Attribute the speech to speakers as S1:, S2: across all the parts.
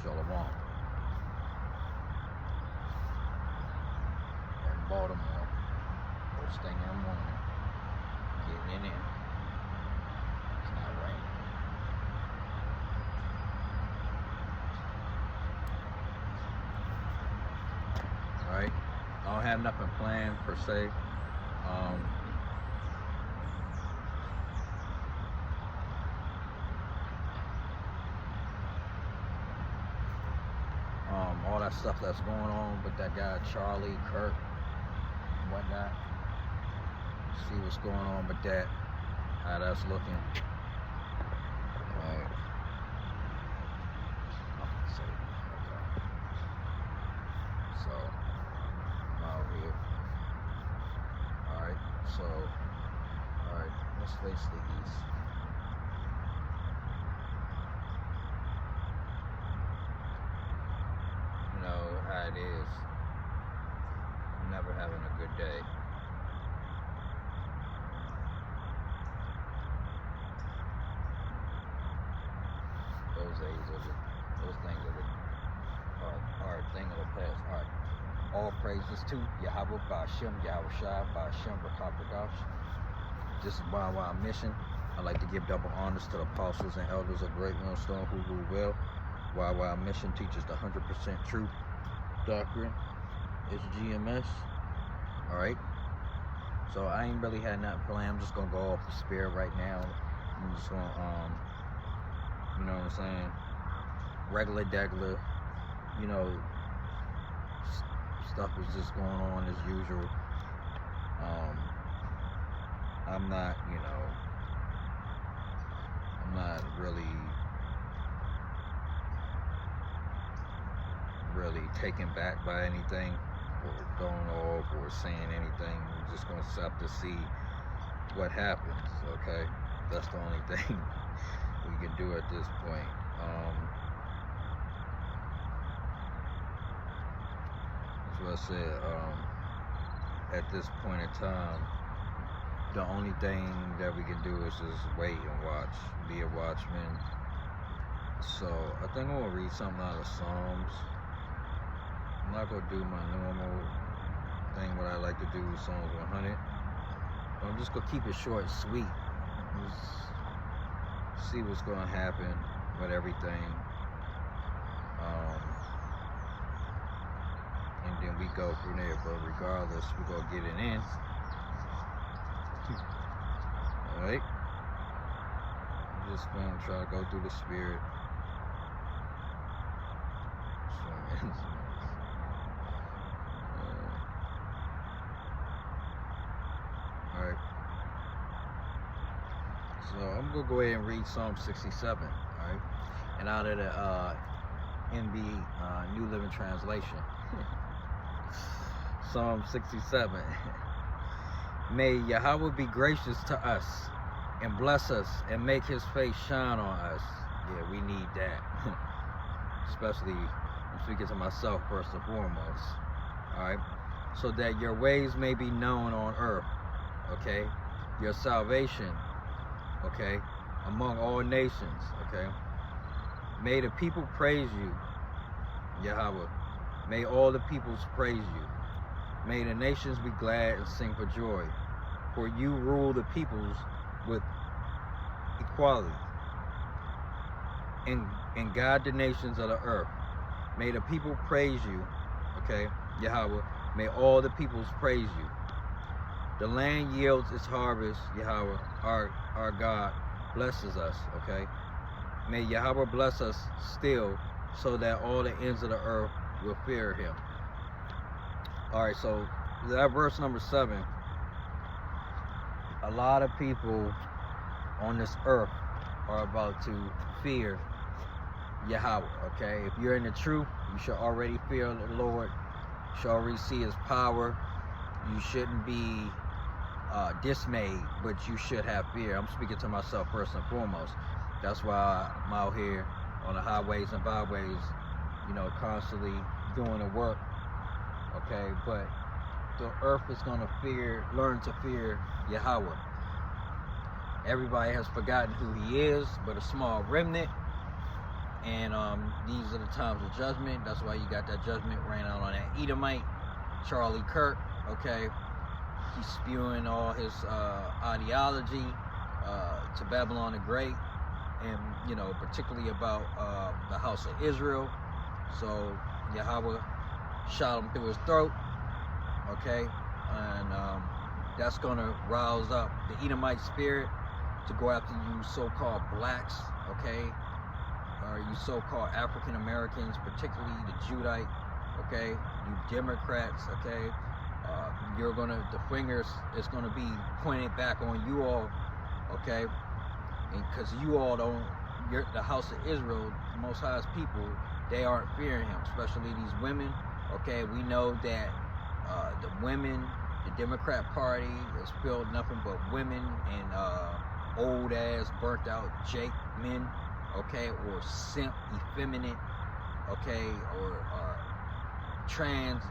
S1: Shalom. In Baltimore. First thing in the morning. Getting it in. It's not raining. Alright. I don't have nothing planned per se. All that stuff that's going on with that guy Charlie Kirk and whatnot. See what's going on with that. How that's looking. Alright. So I'm out here. Alright, so alright, let's face the east. You know how it is. Never having a good day. Those things are a thing of the past. Alright. All praises to Yahweh Ba'Shem, Yahweh Shai, Ba'Shem, Rakapadash. This is my mission. I like to give double honors to the apostles and elders of Great Millstone who rule well. Why mission teaches the 100% truth doctrine. It's GMS. Alright. So I ain't really had nothing planned. I'm just gonna go off the spirit right now. I'm just gonna you know what I'm saying? Regular degular, you know, stuff is just going on as usual. I'm not, you know, I'm not really taken back by anything or going off or saying anything. We're just gonna have to see what happens, okay? That's the only thing we can do at this point. That's what I said. At this point in time, the only thing that we can do is just wait and watch, be a watchman. So I think I'm gonna read something out of Psalms. I'm not gonna do my normal thing, what I like to do with Psalms 100. But I'm just gonna keep it short and sweet. Just see what's gonna happen with everything. And then we go from there, but regardless, we're gonna get it in. Alright? I'm just gonna try to go through the spirit. Alright. So I'm gonna go ahead and read Psalm 67, alright? And out of the NB New Living Translation. Psalm 67. May Yahweh be gracious to us and bless us and make his face shine on us. Yeah, we need that. Especially, I'm speaking to myself first and foremost. Alright? So that your ways may be known on earth. Okay? Your salvation. Okay? Among all nations. Okay? May the people praise you, Yahweh. May all the peoples praise you. May the nations be glad and sing for joy. For you rule the peoples with equality and guide the nations of the earth. May the people praise you, okay, Yahweh. May all the peoples praise you. The land yields its harvest, Yahweh. Our God blesses us, okay. May Yahweh bless us still, so that all the ends of the earth will fear him. Alright, so that verse number 7. A lot of people on this earth are about to fear Yahweh, okay? If you're in the truth, you should already fear the Lord. You should already see his power. You shouldn't be dismayed, but you should have fear. I'm speaking to myself first and foremost. That's why I'm out here on the highways and byways, you know, constantly doing the work, okay? But the earth is going to learn to fear Yahweh. Everybody has forgotten who he is, but a small remnant. And these are the times of judgment. That's why you got that judgment rain out on that Edomite, Charlie Kirk. Okay, he's spewing all his ideology to Babylon the Great, and particularly about the house of Israel. So Yahweh shot him through his throat. Okay, and that's gonna rouse up the Edomite spirit to go after you so-called blacks. Okay, or you so-called African Americans, particularly the Judite. Okay, you Democrats. Okay, the fingers is gonna be pointed back on you all. Okay, and because you all don't, the house of Israel, the Most High's people, they aren't fearing him, especially these women. Okay, we know that the women, the Democrat Party is filled nothing but women and old ass, burnt out Jake men. Okay, or simp, effeminate. Okay, or trans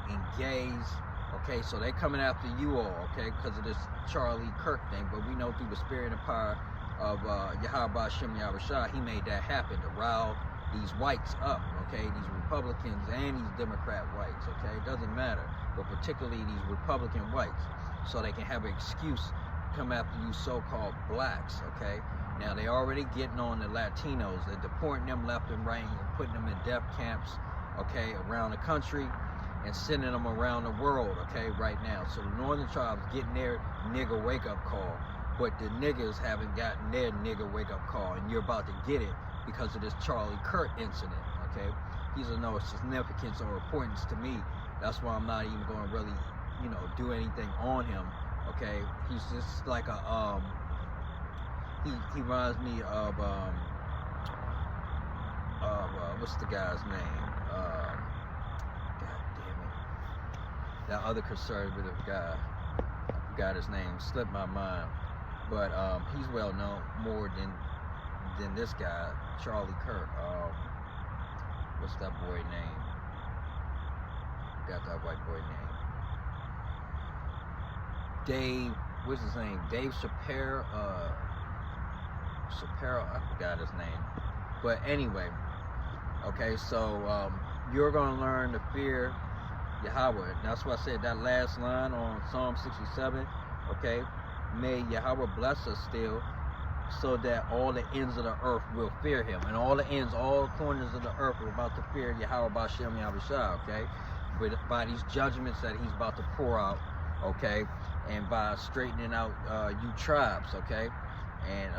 S1: and gays. Okay, so they coming after you all. Okay, because of this Charlie Kirk thing. But we know through the spirit and power of Yahweh Shem Yahushua, he made that happen to rile these whites up. Okay, these Republicans and these Democrat whites. Okay, it doesn't matter, but particularly these Republican whites, so they can have an excuse to come after you so-called blacks. Okay, now they already getting on the Latinos. They're deporting them left and right and putting them in death camps. Okay, around the country, and sending them around the world, okay, right now. So the northern tribes getting their nigger wake-up call, but the niggers haven't gotten their nigger wake-up call, and you're about to get it because of this Charlie Kirk incident, okay? These are no significance or importance to me. That's why I'm not even going to really, do anything on him, okay? He's just like a, he reminds me of, what's the guy's name? That other conservative guy, I forgot his name, slipped my mind, but he's well known more than this guy, Charlie Kirk. What's that boy name? Got that white boy name. Dave, what's his name? Dave Chappelle. I forgot his name. But anyway, okay, so you're gonna learn to fear Yahweh. That's why I said that last line on Psalm 67, okay? May Yahweh bless us still, so that all the ends of the earth will fear him. And all the ends, all corners of the earth are about to fear Yahweh B'Shem Yahushua, okay? By these judgments that he's about to pour out, okay? And by straightening out you tribes, okay? And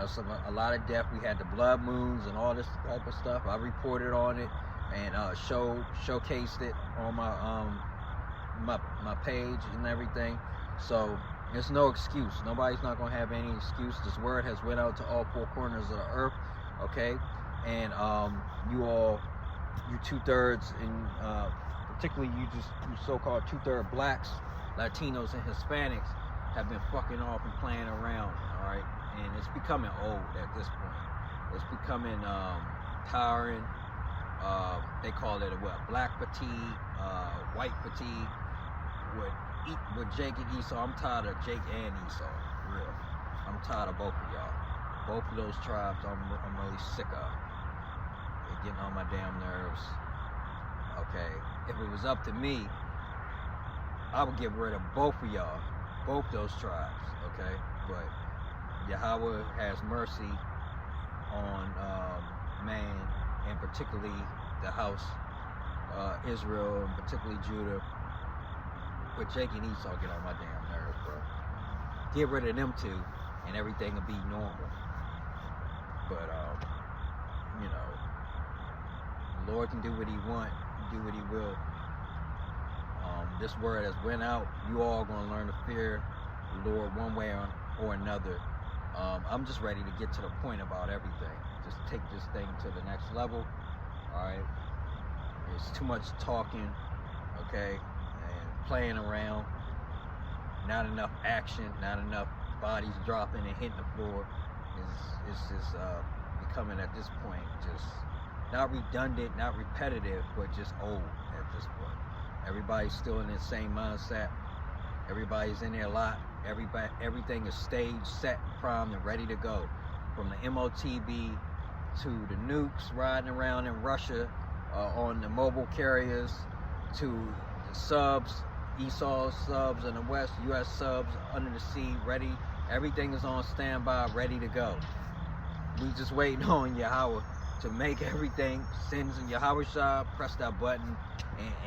S1: a lot of death. We had the blood moons and all this type of stuff. I reported on it and showcased it on my page and everything. So there's no excuse. Nobody's not gonna have any excuse. This word has went out to all four corners of the earth, okay? And you 2/3, and particularly you so-called 2/3 blacks, Latinos, and Hispanics have been fucking off and playing around, all right? And it's becoming old at this point. It's becoming tiring. They call it black fatigue, white fatigue. With Jake and Esau, I'm tired of Jake and Esau, real. I'm tired of both of y'all. Both of those tribes, I'm really sick of. They're getting on my damn nerves. Okay, if it was up to me, I would get rid of both of y'all, both those tribes. Okay, but Yahweh has mercy on man, and particularly the house Israel, and particularly Judah. But Jake and Esau get on my damn nerves, bro. Get rid of them two, and everything will be normal. But the Lord can do what he want, do what he will. This word has went out. You all gonna learn to fear the Lord one way or another. I'm just ready to get to the point about everything. Just take this thing to the next level. All right. There's too much talking, okay, and playing around. Not enough action. Not enough bodies dropping and hitting the floor. It's just becoming at this point just not redundant, not repetitive, but just old at this point. Everybody's still in the same mindset. Everybody's in their lot. Everything is staged, set, primed, and ready to go. From the MOTB to the nukes riding around in Russia on the mobile carriers, to the subs, Esau subs in the west, U.S. subs under the sea, ready. Everything is on standby, ready to go. We just waiting on Yahweh to make everything. Sends in Yahweh Shah, press that button,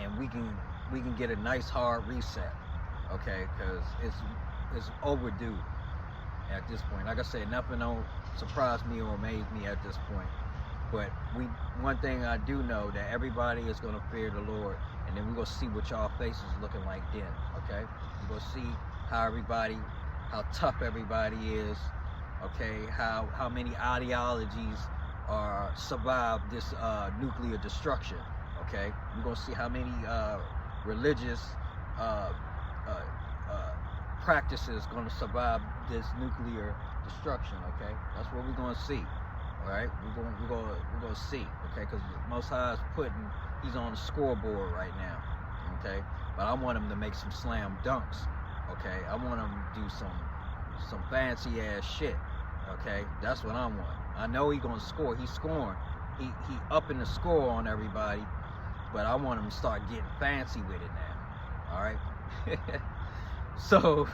S1: and we can get a nice hard reset. Okay, because it's overdue at this point. Like I said, nothing don't surprise me or amaze me at this point. But one thing I do know, that everybody is gonna fear the Lord, and then we're gonna see what y'all faces looking like then. Okay, we're gonna see how tough everybody is. Okay, how many ideologies survive this nuclear destruction. Okay, we're gonna see how many religious practices gonna survive this nuclear destruction. Okay, that's what we're gonna see. All right, we're gonna see. Okay, because Most High is he's on the scoreboard right now. Okay, but I want him to make some slam dunks. Okay, I want him to do some fancy ass shit. Okay, that's what I want. I know he's gonna score. He's scoring. He upping the score on everybody, but I want him to start getting fancy with it now. All right. So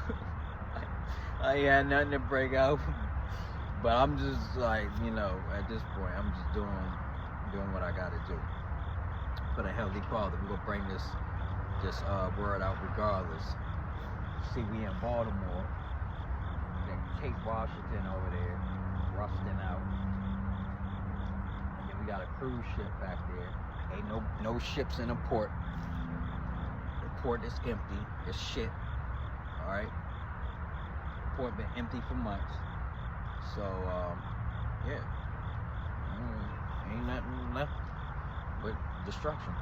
S1: I ain't had nothing to break out, but I'm just like, at this point, I'm just doing what I got to do for the Heavenly Father. We're gonna bring this word out regardless. See, we in Baltimore. Cape Washington over there, rusting out. And then we got a cruise ship back there. Ain't no ships in the port. The port is empty. It's shit. Alright? The port been empty for months. So, yeah. Ain't nothing left but destruction.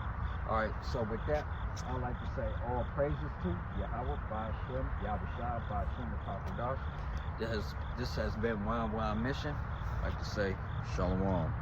S1: Alright, so with that, I'd like to say all praises to Yahweh, Ba'ashem, Yahushua, Ba'ashem, the Papa. This has been Wild Mission. I'd like to say Shalom.